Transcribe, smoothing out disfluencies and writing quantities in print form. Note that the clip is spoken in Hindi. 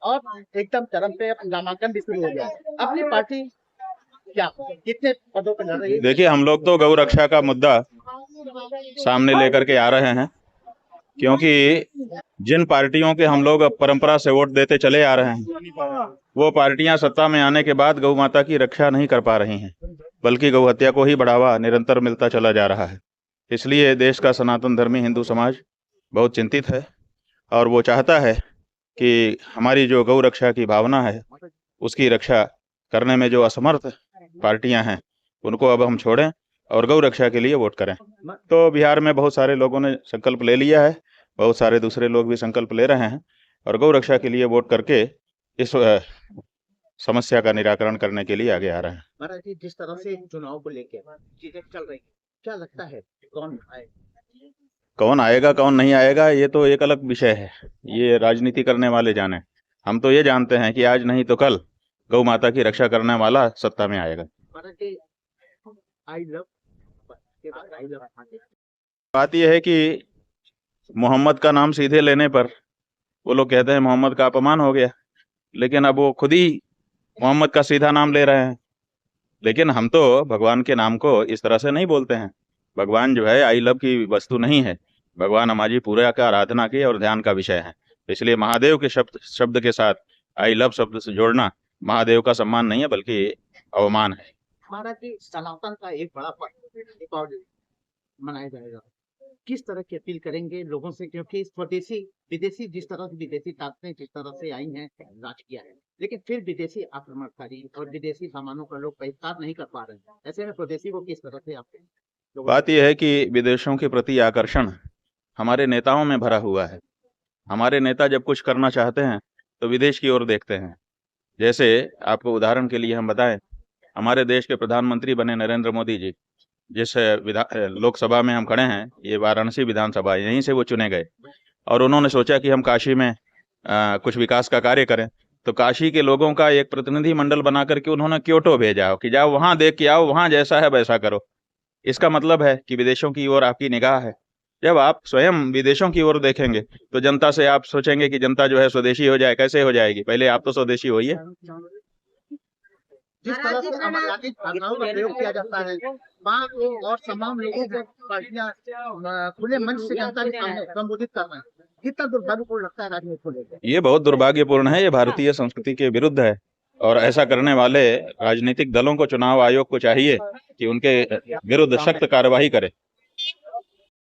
और एकदम चरम पे नामांकन भी शुरू हो गया है। अपनी पार्टी क्या कितने पदों पर लड़ रही है? देखिए, हम लोग तो गौ रक्षा का मुद्दा सामने लेकर के आ रहे हैं, क्योंकि जिन पार्टियों के हम लोग परंपरा से वोट देते चले आ रहे हैं, वो पार्टियां सत्ता में आने के बाद गौ माता की रक्षा नहीं कर पा रही हैं, बल्कि गौ हत्या को ही बढ़ावा निरंतर मिलता चला जा रहा है। इसलिए देश का सनातन धर्मी हिंदू समाज बहुत चिंतित है और वो चाहता है कि हमारी जो गौ रक्षा की भावना है, उसकी रक्षा करने में जो असमर्थ पार्टियां हैं, उनको अब हम छोड़ें और गौ रक्षा के लिए वोट करें। तो बिहार में बहुत सारे लोगों ने संकल्प ले लिया है, बहुत सारे दूसरे लोग भी संकल्प ले रहे हैं और गौ रक्षा के लिए वोट करके इस समस्या का निराकरण करने के लिए आगे आ रहे हैं। महाराज जी, जिस तरह से चुनाव को लेकर चीजें चल रही है, क्या लगता है कौन आएगा कौन नहीं आएगा, ये तो एक अलग विषय है, ये राजनीति करने वाले जाने। हम तो ये जानते हैं कि आज नहीं तो कल गौ माता की रक्षा करने वाला सत्ता में आएगा। महाराज जी, आई लव बात यह है कि मोहम्मद का नाम सीधे लेने पर वो लोग कहते हैं मोहम्मद का अपमान हो गया, लेकिन अब वो खुद ही मोहम्मद का सीधा नाम ले रहे हैं। लेकिन हम तो भगवान के नाम को इस तरह से नहीं बोलते हैं। भगवान जो है आई लव की वस्तु नहीं है, भगवान हमारी पूरा का आराधना की और ध्यान का विषय है। इसलिए महादेव के शब्द के साथ आई लव शब्द से जोड़ना महादेव का सम्मान नहीं है, बल्कि अवमान है। महाराज जी, सनातन का एक बड़ा पर्व दीपावली मनाया जाएगा, किस तरह की अपील करेंगे लोगों से, क्योंकि स्वदेशी विदेशी जिस तरह से विदेशी ताकतें जिस तरह से आई हैं, राज किया है, लेकिन फिर विदेशी आक्रमणकारी और विदेशी सामानों का लोग बहिष्कार नहीं कर पा रहे हैं। ऐसे में स्वदेशी को किस तरह से आप बात यह है कि विदेशों के प्रति आकर्षण हमारे नेताओं में भरा हुआ है। हमारे नेता जब कुछ करना चाहते हैं तो विदेश की ओर देखते हैं। जैसे आपको उदाहरण के लिए हम बताएं, हमारे देश के प्रधानमंत्री बने नरेंद्र मोदी जी, जिस लोकसभा में हम खड़े हैं, ये वाराणसी विधानसभा, यहीं से वो चुने गए और उन्होंने सोचा कि हम काशी में कुछ विकास का कार्य करें। तो काशी के लोगों का एक प्रतिनिधि मंडल बना करके उन्होंने क्योटो भेजा कि जाओ वहां देख के आओ, वहां जैसा है वैसा करो। इसका मतलब है कि विदेशों की ओर आपकी निगाह है। जब आप स्वयं विदेशों की ओर देखेंगे तो जनता से आप सोचेंगे कि जनता जो है स्वदेशी हो जाए। कैसे हो जाएगी? पहले आप तो स्वदेशी होइए। जिस तरह से आपराधिक भावनाओं का प्रयोग किया जाता है, और तमाम लोगों को पार्टियां खुले मंच से जनता के सामने संबोधित कर रहे हैं, कितना दुर्भाग्यपूर्ण लगता है राजनीति को लेकर? ये बहुत दुर्भाग्यपूर्ण है, ये भारतीय संस्कृति के विरुद्ध है और ऐसा करने वाले राजनीतिक दलों को, चुनाव आयोग को चाहिए कि उनके विरुद्ध सख्त कार्रवाई करे।